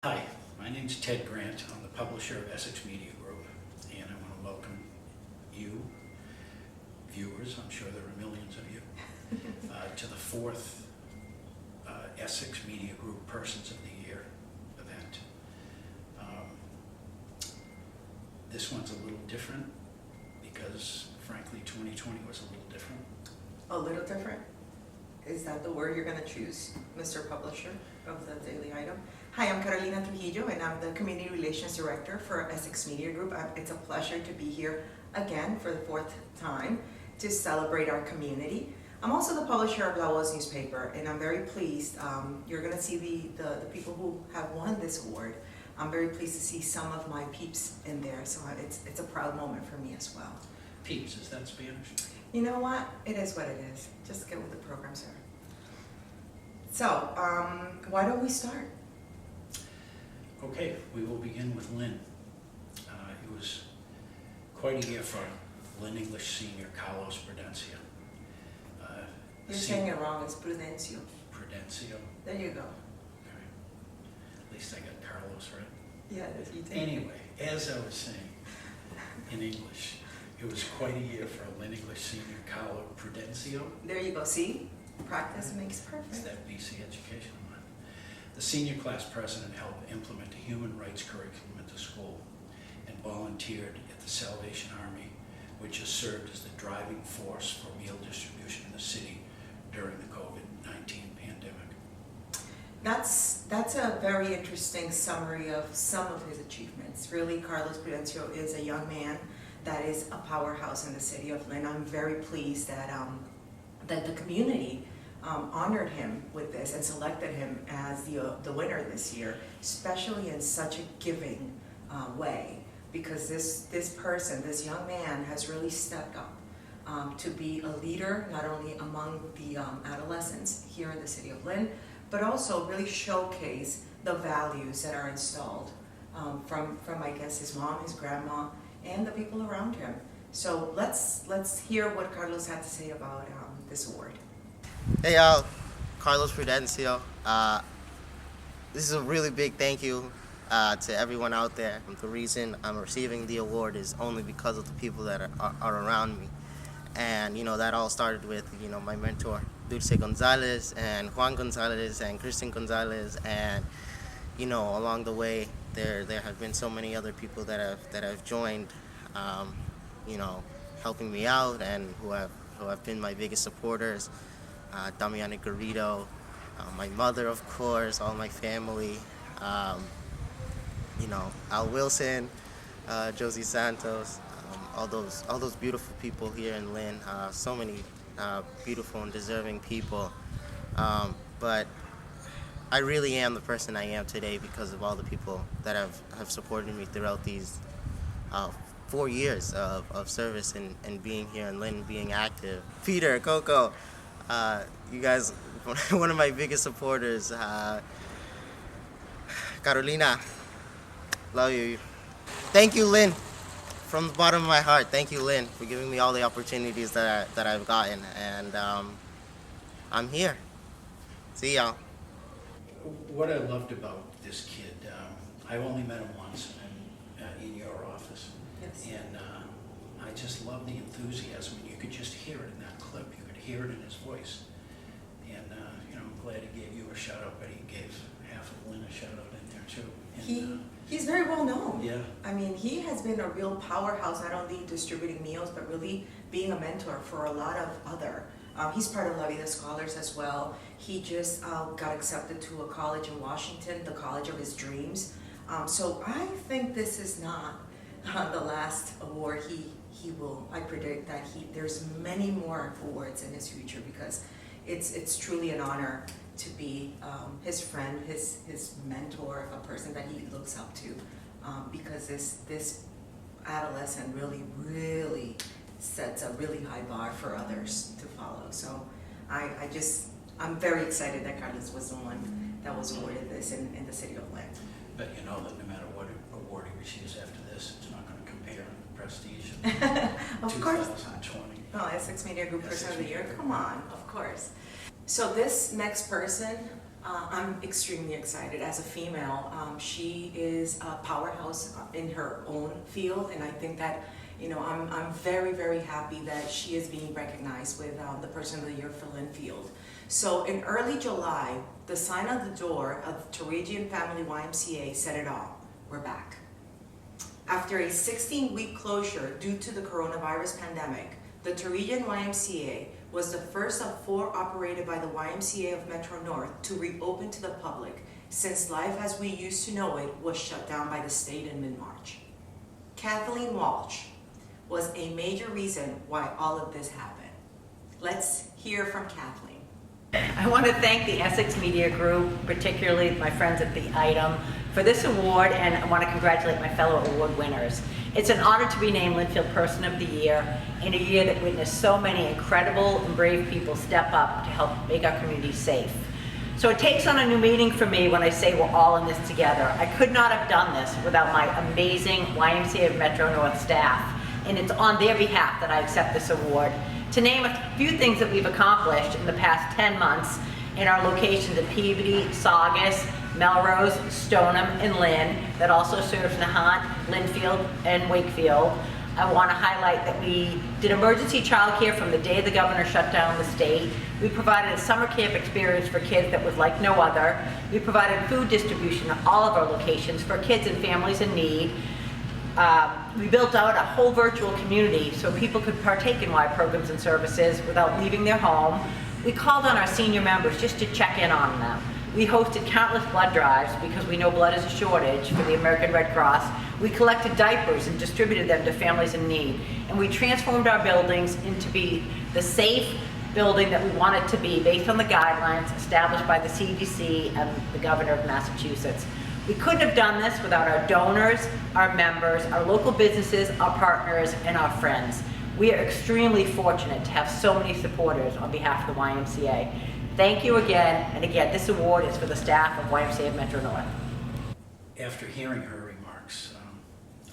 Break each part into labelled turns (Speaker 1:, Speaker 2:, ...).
Speaker 1: Hi, my name's Ted Grant. I'm the publisher of Essex Media Group, and I want to welcome you, viewers, I'm sure there are millions of you, to the fourth Essex Media Group Persons of the Year event. This one's a little different because, frankly, 2020 was a little different.
Speaker 2: A little different? Is that the word you're going to choose, Mr. Publisher of the Daily Item? Hi, I'm Carolina Trujillo, and I'm the Community Relations Director for Essex Media Group. It's a pleasure to be here again for the fourth time to celebrate our community. I'm also the publisher of La Voz newspaper, and I'm very pleased. You're going to see the people who have won this award. I'm very pleased to see some of my peeps in there, so it's a proud moment for me as well.
Speaker 1: Peeps, is that Spanish?
Speaker 2: You know what? It is what it is. Just get with the program, sir. So, why don't we start?
Speaker 1: Okay, we will begin with Lynn. It was quite a year for Lynn English Senior Carlos Prudencio.
Speaker 2: You're saying it wrong. It's Prudencio.
Speaker 1: Prudencio.
Speaker 2: There you go.
Speaker 1: Okay. At least I got Carlos right.
Speaker 2: Yeah, you did.
Speaker 1: Anyway, as I was saying, in English, it was quite a year for Lynn English Senior Carlos Prudencio.
Speaker 2: There you go. See? Practice makes
Speaker 1: It's
Speaker 2: perfect.
Speaker 1: that BC education line. The senior class president helped implement a human rights curriculum at the school and volunteered at the Salvation Army, which has served as the driving force for meal distribution in the city during the COVID-19 pandemic.
Speaker 2: That's a very interesting summary of some of his achievements. Really, Carlos Prudencio is a young man that is a powerhouse in the city of Lynn. I'm very pleased that that the community honored him with this and selected him as the winner this year, especially in such a giving way, because this person, this young man, has really stepped up to be a leader, not only among the adolescents here in the city of Lynn, but also really showcase the values that are installed from I guess his mom, his grandma, and the people around him. So let's hear what Carlos had to say about this award.
Speaker 3: Hey y'all, Carlos Prudencio. This is a really big thank you to everyone out there. The reason I'm receiving the award is only because of the people that are around me. And that all started with my mentor, Dulce Gonzalez and Juan Gonzalez and Kristen Gonzalez, and along the way there have been so many other people that have joined, helping me out and who have been my biggest supporters. Damiana Garrido, my mother, of course, all my family, Al Wilson, Josie Santos, all those beautiful people here in Lynn, so many beautiful and deserving people. But I really am the person I am today because of all the people that have supported me throughout these 4 years of service and being here in Lynn, being active. Peter, Coco, you guys, one of my biggest supporters. Carolina, love you. Thank you, Lynn, from the bottom of my heart. Thank you, Lynn, for giving me all the opportunities that I've gotten, and I'm here. See y'all.
Speaker 1: What I loved about this kid, I only met him once in your office.
Speaker 2: Yes.
Speaker 1: And I just love the enthusiasm. You could just hear it in that clip. You could hear it in his voice. And I'm glad he gave you a shout out, but he gave half of Lynn a shout out in there too. And,
Speaker 2: He's very well known.
Speaker 1: Yeah.
Speaker 2: I mean, he has been a real powerhouse, not only distributing meals, but really being a mentor for a lot of other. He's part of La Vida Scholars as well. He just got accepted to a college in Washington, the college of his dreams. So I think this is not the last award he will. I predict that there's many more awards in his future, because it's truly an honor to be his friend, his mentor, a person that he looks up to, because this adolescent really sets a really high bar for others to follow. So I'm very excited that Carlos was the one that was awarded this in the city of Lynn.
Speaker 1: But you know that no matter what award he receives after this, it's not going to compare in prestige
Speaker 2: Of course.
Speaker 1: 2020.
Speaker 2: Oh, Essex Media Group Person of the Year.
Speaker 1: Essex
Speaker 2: Come on, of course. So this next person I'm extremely excited. As a female, she is a powerhouse in her own field, and I think that, you know, I'm very, very happy that she is being recognized with the Person of the Year for Linfield. So in early July, the sign on the door of the Trujillo Family YMCA said it all. We're back. After a 16-week closure due to the coronavirus pandemic, the Trujillo YMCA was the first of 4 operated by the YMCA of Metro North to reopen to the public, since life as we used to know it was shut down by the state in mid-March. Kathleen Walsh was a major reason why all of this happened. Let's hear from Kathleen.
Speaker 4: I want to thank the Essex Media Group, particularly my friends at the Item, for this award, and I want to congratulate my fellow award winners. It's an honor to be named Linfield Person of the Year in a year that witnessed so many incredible and brave people step up to help make our community safe. So it takes on a new meaning for me when I say we're all in this together. I could not have done this without my amazing YMCA of Metro North staff, and it's on their behalf that I accept this award. To name a few things that we've accomplished in the past 10 months in our locations at Peabody, Saugus, Melrose, Stoneham, and Lynn, that also serves Nahant, Linfield, and Wakefield. I want to highlight that we did emergency childcare from the day the governor shut down the state. We provided a summer camp experience for kids that was like no other. We provided food distribution at all of our locations for kids and families in need. We built out a whole virtual community so people could partake in Y programs and services without leaving their home. We called on our senior members just to check in on them. We hosted countless blood drives because we know blood is a shortage for the American Red Cross. We collected diapers and distributed them to families in need. And we transformed our buildings into be the safe building that we want it to be based on the guidelines established by the CDC and the governor of Massachusetts. We couldn't have done this without our donors, our members, our local businesses, our partners, and our friends. We are extremely fortunate to have so many supporters on behalf of the YMCA. Thank you again, and again, this award is for the staff of YMCA of Metro North.
Speaker 1: After hearing her remarks,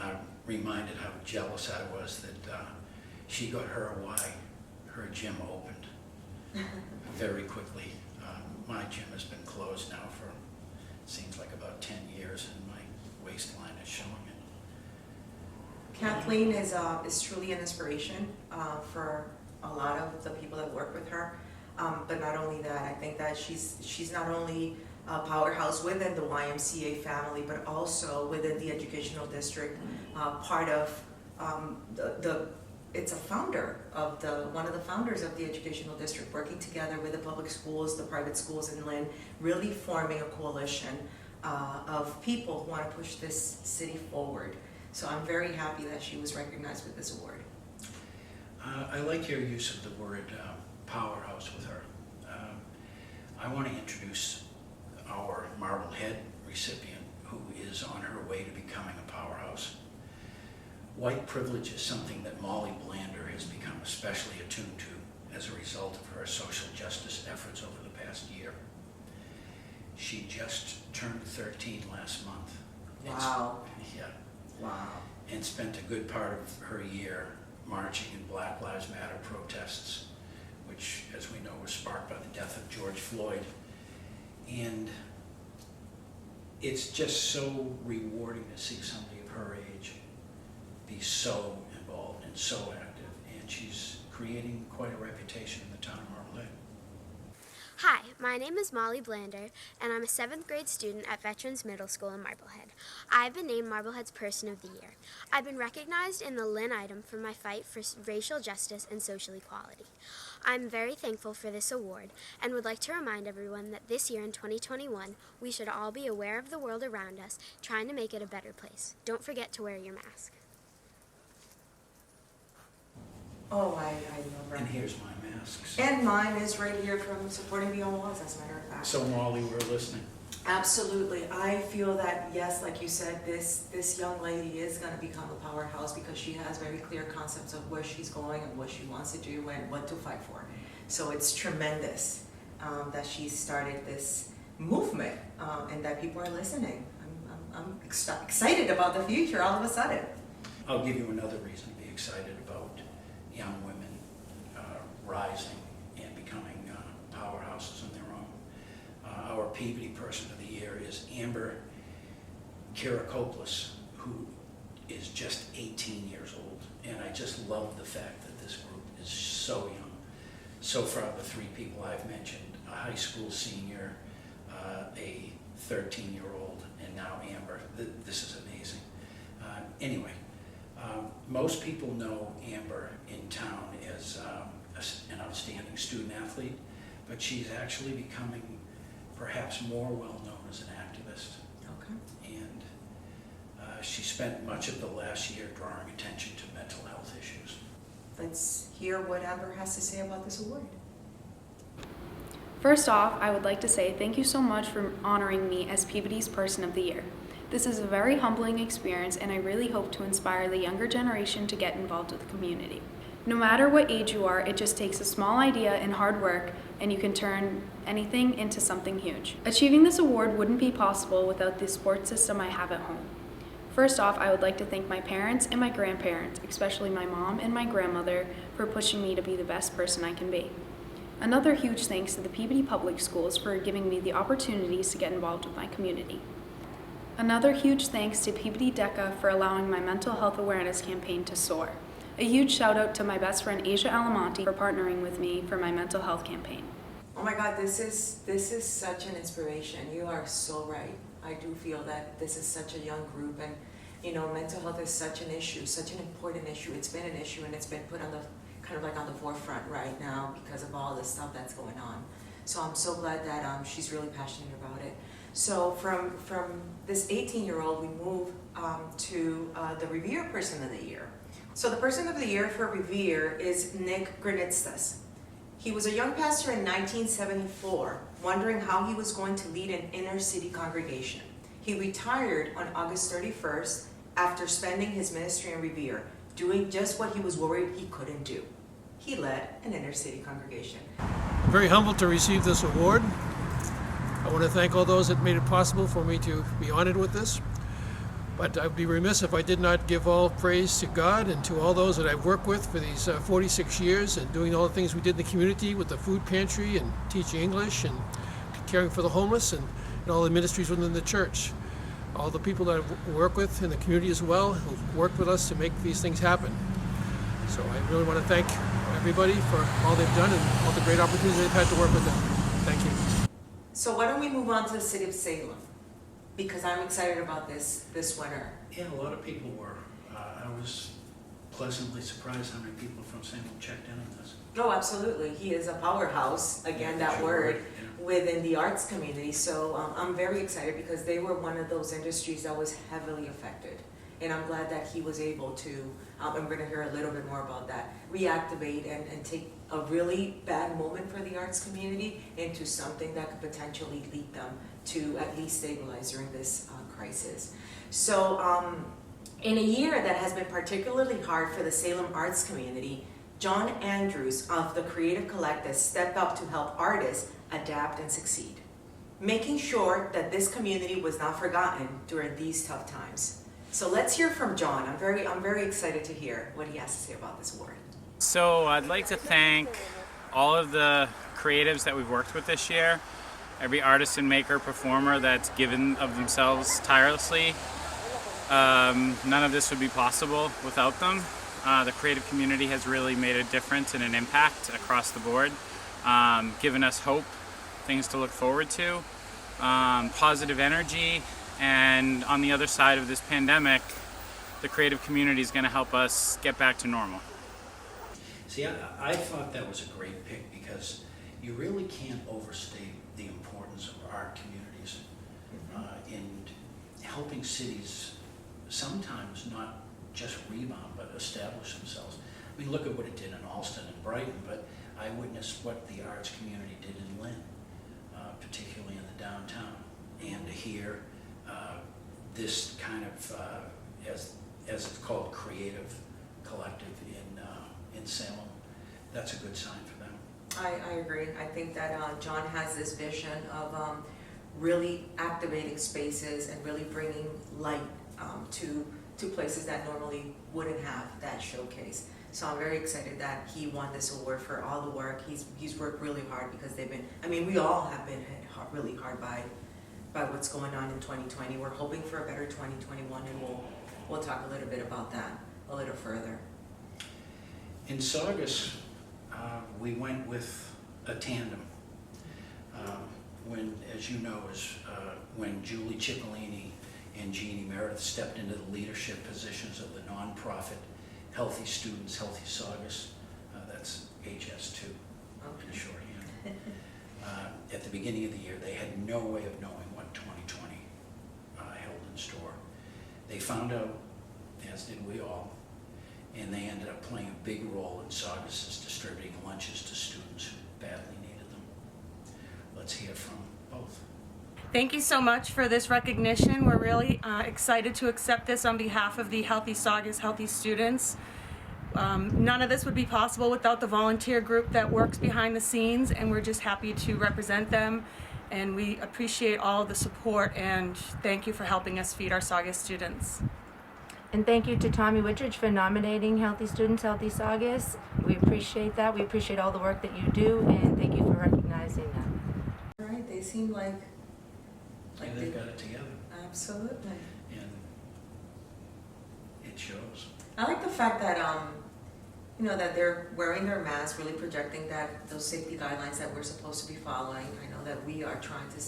Speaker 1: I'm reminded how jealous I was that she got her gym opened very quickly. My gym has been closed now for, seems like about 10 years, and my waistline is showing it.
Speaker 2: Kathleen is truly an inspiration for a lot of the people that work with her. But not only that, I think that she's not only a powerhouse within the YMCA family, but also within the educational district, part of it's a founder of one of the founders of the educational district, working together with the public schools, the private schools in Lynn, really forming a coalition of people who want to push this city forward. So I'm very happy that she was recognized with this award.
Speaker 1: I like your use of the word powerhouse with her. I want to introduce our Marblehead recipient, who is on her way to becoming a powerhouse. White privilege is something that Molly Blander has become especially attuned to as a result of her social justice efforts over the past year. She just turned 13 last month.
Speaker 2: Wow.
Speaker 1: Yeah.
Speaker 2: Wow.
Speaker 1: And spent a good part of her year marching in Black Lives Matter protests, which, as we know, was sparked by the death of George Floyd. And it's just so rewarding to see somebody of her age be so involved and so active, and she's creating quite a reputation in the town of Marblehead.
Speaker 5: Hi, my name is Molly Blander, and I'm a 7th grade student at Veterans Middle School in Marblehead. I've been named Marblehead's Person of the Year. I've been recognized in the Lynn Item for my fight for racial justice and social equality. I'm very thankful for this award and would like to remind everyone that this year in 2021, we should all be aware of the world around us, trying to make it a better place. Don't forget to wear your mask.
Speaker 2: Oh, I love her.
Speaker 1: And here's my masks.
Speaker 2: And mine is right here from Supporting Beyond Walls, as a matter of fact.
Speaker 1: So Molly, we're listening.
Speaker 2: Absolutely. I feel that, yes, like you said, this young lady is going to become a powerhouse because she has very clear concepts of where she's going and what she wants to do and what to fight for. So it's tremendous that she started this movement and that people are listening. I'm excited about the future all of a sudden.
Speaker 1: I'll give you another reason to be excited about young women rising and becoming powerhouses on their own. Our Peabody Person of the Year is Amber Caracopoulos, who is just 18 years old. And I just love the fact that this group is so young. So far, the three people I've mentioned, a high school senior, a 13-year-old, and now Amber. This is amazing. Anyway, most people know Amber in town as an outstanding student athlete, but she's actually becoming perhaps more well-known as an activist.
Speaker 2: Okay.
Speaker 1: And she spent much of the last year drawing attention to mental health issues.
Speaker 2: Let's hear what Amber has to say about this award.
Speaker 6: First off, I would like to say thank you so much for honoring me as Peabody's Person of the Year. This is a very humbling experience, and I really hope to inspire the younger generation to get involved with the community. No matter what age you are, it just takes a small idea and hard work, and you can turn anything into something huge. Achieving this award wouldn't be possible without the support system I have at home. First off, I would like to thank my parents and my grandparents, especially my mom and my grandmother, for pushing me to be the best person I can be. Another huge thanks to the Peabody Public Schools for giving me the opportunities to get involved with my community. Another huge thanks to Peabody DECA for allowing my mental health awareness campaign to soar. A huge shout out to my best friend Asia Alamonte for partnering with me for my mental health campaign.
Speaker 2: Oh my God, this is such an inspiration. You are so right. I do feel that this is such a young group, and you know, mental health is such an issue, such an important issue. It's been an issue, and it's been put on the kind of like on the forefront right now because of all the stuff that's going on. So I'm so glad that she's really passionate about it. So from this 18-year-old, we move to the Revere Person of the Year. So the Person of the Year for Revere is Nick Grenitz. He was a young pastor in 1974, wondering how he was going to lead an inner city congregation. He retired on August 31st after spending his ministry in Revere, doing just what he was worried he couldn't do. He led an inner city congregation.
Speaker 7: I'm very humbled to receive this award. I want to thank all those that made it possible for me to be honored with this. But I'd be remiss if I did not give all praise to God and to all those that I've worked with for these 46 years and doing all the things we did in the community with the food pantry and teaching English and caring for the homeless and all the ministries within the church. All the people that I work with in the community as well who've worked with us to make these things happen. So I really want to thank everybody for all they've done and all the great opportunities they've had to work with them. Thank you.
Speaker 2: So why don't we move on to the City of Salem? Because I'm excited about this winner.
Speaker 1: Yeah, a lot of people were. I was pleasantly surprised how many people from Salem checked in on this.
Speaker 2: Oh, absolutely. He is a powerhouse, again, that word, within the arts community. So I'm very excited because they were one of those industries that was heavily affected. And I'm glad that he was able to, and we're going to hear a little bit more about that, reactivate and take a really bad moment for the arts community into something that could potentially lead them to at least stabilize during this crisis. So in a year that has been particularly hard for the Salem arts community, John Andrews of the Creative Collective stepped up to help artists adapt and succeed, making sure that this community was not forgotten during these tough times. So let's hear from John. I'm very excited to hear what he has to say about this award.
Speaker 8: So I'd like to thank all of the creatives that we've worked with this year, every artist and maker, performer that's given of themselves tirelessly. None of this would be possible without them. The creative community has really made a difference and an impact across the board, given us hope, things to look forward to, positive energy, and on the other side of this pandemic, the creative community is going to help us get back to normal.
Speaker 1: See, I thought that was a great pick because you really can't overstate the importance of art communities in helping cities sometimes not just rebound but establish themselves. I mean, look at what it did in Alston and Brighton, but I witnessed what the arts community did in Lynn, particularly in the downtown. And to hear this kind of, as it's called, creative collective in Salem, that's a good sign for them.
Speaker 2: I agree. I think that John has this vision of really activating spaces and really bringing light to places that normally wouldn't have that showcase. So I'm very excited that he won this award for all the work. He's worked really hard because we all have been hit really hard by what's going on in 2020. We're hoping for a better 2021, and we'll talk a little bit about that a little further.
Speaker 1: In Saugus, we went with a tandem. When, as you know, when Julie Cipollini and Jeannie Meredith stepped into the leadership positions of the nonprofit Healthy Students, Healthy Saugus, that's HS2 in shorthand. At the beginning of the year, they had no way of knowing what 2020 held in store. They found out, as did we all, and they ended up playing a big role in Saugus's distributing lunches to students who badly needed them. Let's hear from both.
Speaker 9: Thank you so much for this recognition. We're really excited to accept this on behalf of the Healthy Saugus, Healthy Students. None of this would be possible without the volunteer group that works behind the scenes, and we're just happy to represent them. And we appreciate all the support, and thank you for helping us feed our Saugus students.
Speaker 10: And thank you to Tommy Wittridge for nominating Healthy Students, Healthy Saugus. We appreciate that. We appreciate all the work that you do, and thank you for recognizing them.
Speaker 2: All right, they seem like
Speaker 1: They've got it together,
Speaker 2: absolutely.
Speaker 1: and it shows.
Speaker 2: I like the fact that that they're wearing their masks, really projecting that those safety guidelines that we're supposed to be following. I know that we are trying to,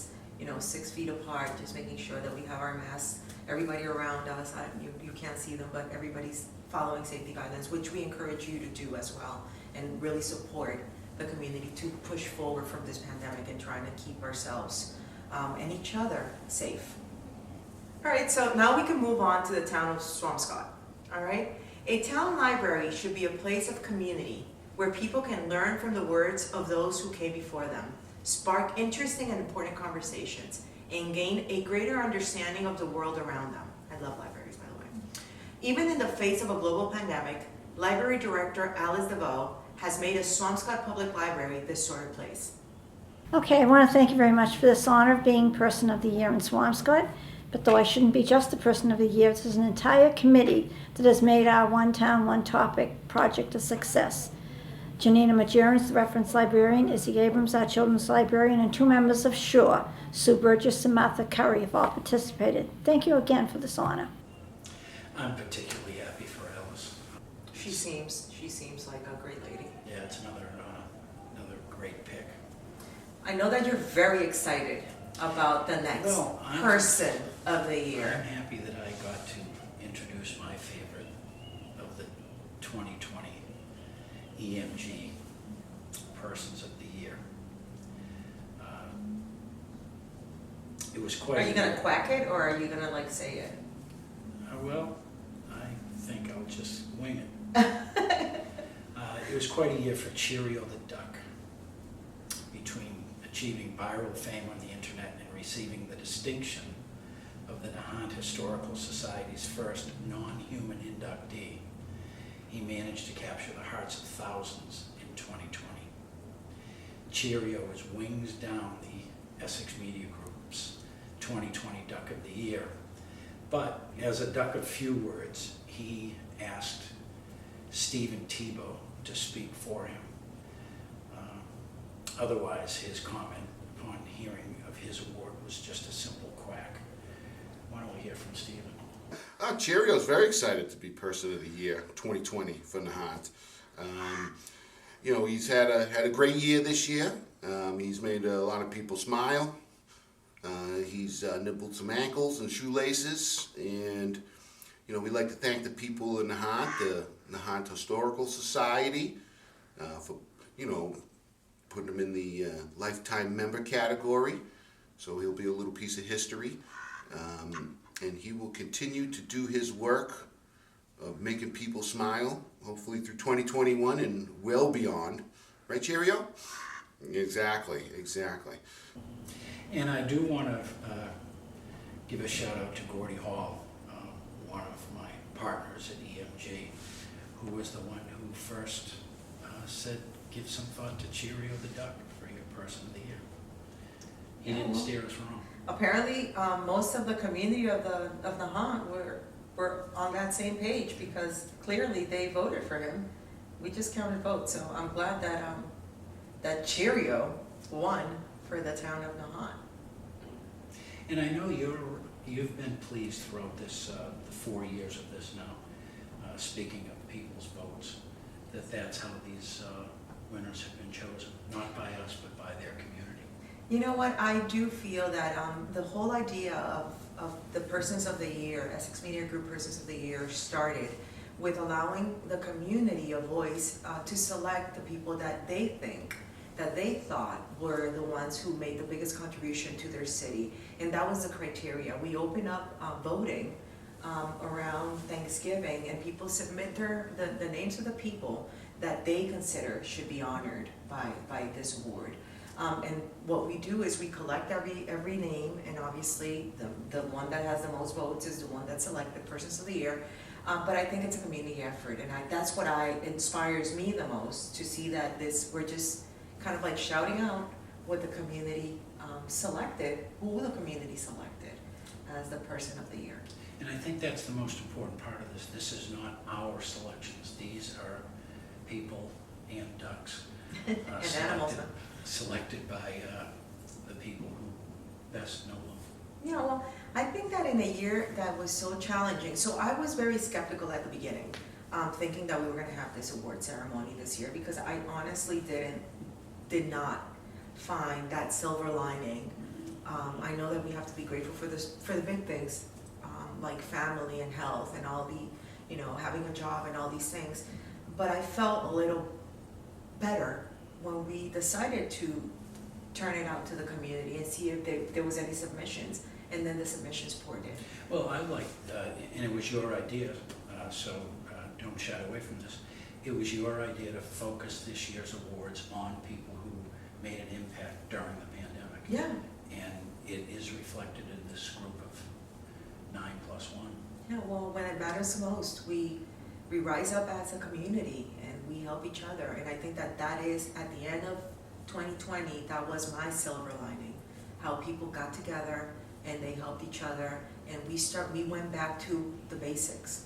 Speaker 2: 6 feet apart, just making sure that we have our masks. Everybody around us, you can't see them, but everybody's following safety guidelines, which we encourage you to do as well, and really support the community to push forward from this pandemic and trying to keep ourselves and each other safe. All right, so now we can move on to the town of Swampscott. All right, a town library should be a place of community where people can learn from the words of those who came before them, spark interesting and important conversations, and gain a greater understanding of the world around them. I love libraries, by the way. Even in the face of a global pandemic, Library Director Alice DeVoe has made a Swampscott Public Library this sort of place.
Speaker 11: Okay, I want to thank you very much for this honor of being Person of the Year in Swampscott. But though I shouldn't be just the Person of the Year, there's an entire committee that has made our One Town, One Topic project a success. Janina Majerans, the reference librarian, Izzy Abrams, our children's librarian, and 2 members of SURE, Sue Burgess and Martha Curry, have all participated. Thank you again for this honor.
Speaker 1: I'm particularly happy for Alice.
Speaker 2: She seems like a great lady.
Speaker 1: Yeah, it's another great pick.
Speaker 2: I know that you're very excited about the next Person of the Year.
Speaker 1: I'm happy that I got to introduce my favorite of the 2020 EMG Persons of the Year. It was quite.
Speaker 2: Are you gonna quack it, or are you gonna say it?
Speaker 1: Well, I think I'll just wing it. It was quite a year for Cheerio the Duck. Between achieving viral fame on the internet and receiving the distinction of the Nahant Historical Society's first non-human inductee, he managed to capture the hearts of thousands in 2020. Cheerio is wings down the Essex Media Group's 2020 Duck of the Year, but as a duck of few words, he asked Stephen Tebow to speak for him. Otherwise, his comment upon hearing of his award was just a simple quack. Why don't we hear from Stephen?
Speaker 12: Cheerio's very excited to be Person of the Year 2020 for Nahant. He's had a great year this year. He's made a lot of people smile. He's nibbled some ankles and shoelaces, and we'd like to thank the people in Nahant, the Nahant Historical Society, for putting him in the lifetime member category. So he'll be a little piece of history, and he will continue to do his work of making people smile, hopefully through 2021 and well beyond. Right, Cheerio? Exactly.
Speaker 1: And I do want to give a shout out to Gordy Hall, one of my partners at EMG, who was the one who first said, give some thought to Cheerio the Duck for your Person of the Year. He didn't steer us wrong.
Speaker 2: Apparently, most of the community of Nahant were on that same page, because clearly they voted for him, We just counted votes, so I'm glad that that Cheerio won for the town of Nahant.
Speaker 1: And I know you've been pleased throughout this, the 4 years of this now, speaking of people's votes, that's how these winners have been chosen, not by us, but by their community.
Speaker 2: You know what, I do feel that the whole idea of the Persons of the Year, Essex Media Group Persons of the Year, started with allowing the community a voice to select the people that they thought were the ones who made the biggest contribution to their city. And that was the criteria. We opened up voting around Thanksgiving, and people submit the names of the people that they consider should be honored by this award. And what we do is we collect every name, and obviously the one that has the most votes is the one that's selected Persons of the Year. But I think it's a community effort, and that's what inspires me the most, to see that we're just kind of like shouting out what the community selected, who the community selected as the Person of the Year.
Speaker 1: And I think that's the most important part of this. This is not our selections. These are people and ducks.
Speaker 2: And animals.
Speaker 1: Selected by the people who best know them.
Speaker 2: Yeah, well, I think that in a year that was so challenging, so I was very skeptical at the beginning, thinking that we were going to have this award ceremony this year, because I honestly did not find that silver lining. I know that we have to be grateful for the big things, like family and health and all the, having a job and all these things. But I felt a little better when we decided to turn it out to the community and see if there was any submissions, and then the submissions poured in.
Speaker 1: Well, I liked, and it was your idea, so don't shy away from this. It was your idea to focus this year's awards on people who made an impact during the pandemic.
Speaker 2: Yeah.
Speaker 1: And it is reflected in this group of 9+1.
Speaker 2: Yeah, well, when it matters the most, we rise up as a community and we help each other. And I think that is, at the end of 2020, that was my silver lining, how people got together and they helped each other. And we went back to the basics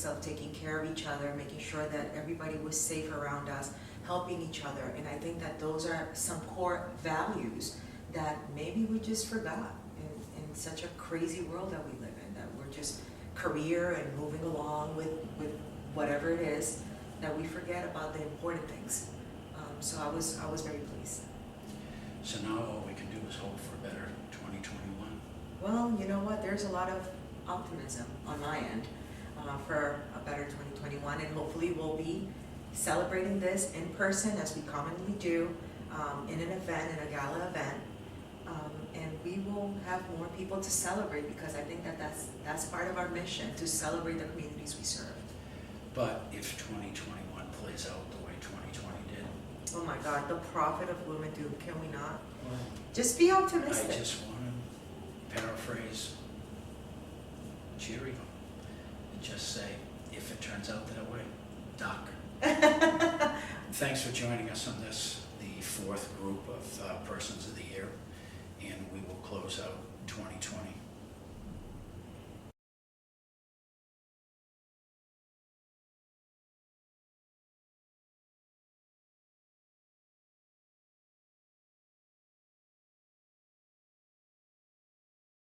Speaker 2: of taking care of each other, making sure that everybody was safe around us, helping each other. And I think that those are some core values that maybe we just forgot in such a crazy world that we live in, that we're just career and moving along with whatever it is, that we forget about the important things. So I was very pleased.
Speaker 1: So now all we can do is hope for a better 2021.
Speaker 2: Well, you know what? There's a lot of optimism on my end for a better 2021, and hopefully we'll be celebrating this in person as we commonly do, in an event, in a gala event, and we will have more people to celebrate, because I think that's part of our mission, to celebrate the communities we serve.
Speaker 1: But if 2021 plays out the way 2020 did,
Speaker 2: oh my God, the prophet of gloom and doom, can we not?
Speaker 1: well,
Speaker 2: Just be optimistic.
Speaker 1: I just want to paraphrase Cheerio and just say, if it turns out that way, duck. Thanks for joining us on this, the fourth group of Persons of the Year, and we will close out 2020.